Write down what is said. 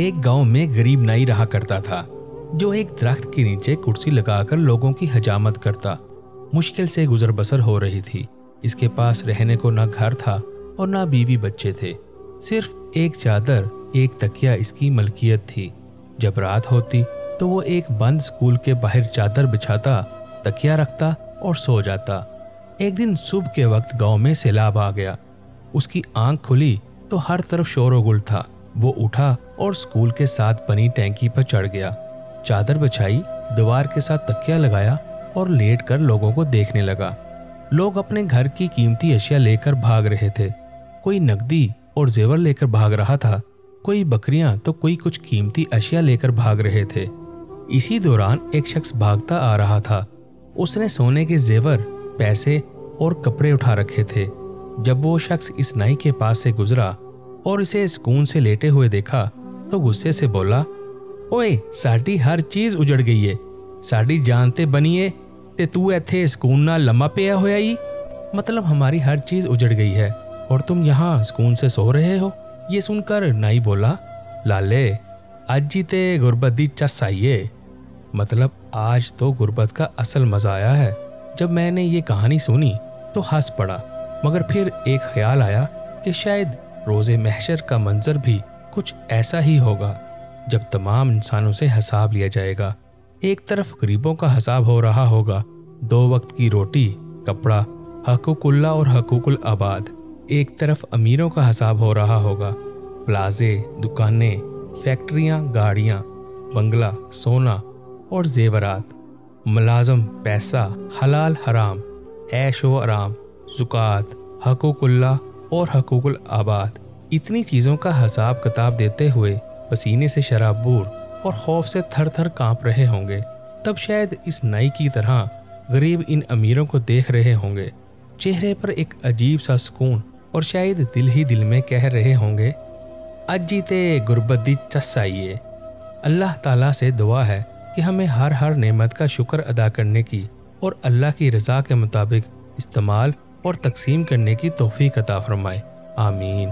ایک گاؤں میں غریب نائی رہا کرتا تھا جو ایک درخت کے نیچے کرسی لگا کر لوگوں کی حجامت کرتا۔ مشکل سے گزر بسر ہو رہی تھی۔ اس کے پاس رہنے کو نہ گھر تھا اور نہ بیوی بچے تھے، صرف ایک چادر ایک تکیہ اس کی ملکیت تھی۔ جب رات ہوتی تو وہ ایک بند سکول کے باہر چادر بچھاتا، تکیہ رکھتا اور سو جاتا۔ ایک دن صبح کے وقت گاؤں میں سیلاب آ گیا۔ اس کی آنکھ کھلی تو ہر طرف شور و گل تھا۔ وہ اٹھا اور سکول کے ساتھ بنی ٹینکی پر چڑھ گیا، چادر بچھائی، دیوار کے ساتھ تکیہ لگایا اور لیٹ کر لوگوں کو دیکھنے لگا۔ لوگ اپنے گھر کی قیمتی اشیاء لے کر بھاگ رہے تھے۔ کوئی نقدی اور زیور لے کر بھاگ رہا تھا، کوئی بکریاں تو کوئی کچھ قیمتی اشیاء لے کر بھاگ رہے تھے۔ اسی دوران ایک شخص بھاگتا آ رہا تھا۔ اس نے سونے کے زیور، پیسے اور کپڑے اٹھا رکھے تھے۔ جب وہ شخص اس نائی کے پاس سے گزرا اور اسے سکون سے لیٹے ہوئے دیکھا تو غصے سے بولا، اوئے ساڈی ہر چیز اجڑ گئی ہے، ساڈی جان تے بنی ہے تے تو ایتھے سکون نال لما پیا ہویا ہی، مطلب ہماری ہر چیز اجڑ گئی ہے اور تم یہاں سکون سے سو رہے ہو۔ یہ سن کر نائی بولا، لالے آج ہی تے غربت دی چس آئی ہے، مطلب آج تو غربت کا اصل مزہ آیا ہے۔ جب میں نے یہ کہانی سنی تو ہنس پڑا، مگر پھر ایک خیال آیا کہ شاید روز محشر کا منظر بھی کچھ ایسا ہی ہوگا، جب تمام انسانوں سے حساب لیا جائے گا۔ ایک طرف غریبوں کا حساب ہو رہا ہوگا، 2 وقت کی روٹی، کپڑا، حقوق اللہ اور حقوق العباد۔ ایک طرف امیروں کا حساب ہو رہا ہوگا، پلازے، دکانیں، فیکٹریاں، گاڑیاں، بنگلہ، سونا اور زیورات، ملازم، پیسہ، حلال حرام، عیش و آرام، زکوٰۃ، حقوق اللہ اور حقوق العباد۔ اتنی چیزوں کا حساب کتاب دیتے ہوئے پسینے سے شرابور اور خوف سے تھر تھر کانپ رہے ہوں گے۔ تب شاید اس نائی کی طرح غریب ان امیروں کو دیکھ رہے ہوں گے، چہرے پر ایک عجیب سا سکون، اور شاید دل ہی دل میں کہہ رہے ہوں گے، اج تے غربت دی چس آئی ہے۔ اللہ تعالیٰ سے دعا ہے کہ ہمیں ہر نعمت کا شکر ادا کرنے کی اور اللہ کی رضا کے مطابق استعمال اور تقسیم کرنے کی توفیق عطا فرمائے، آمین۔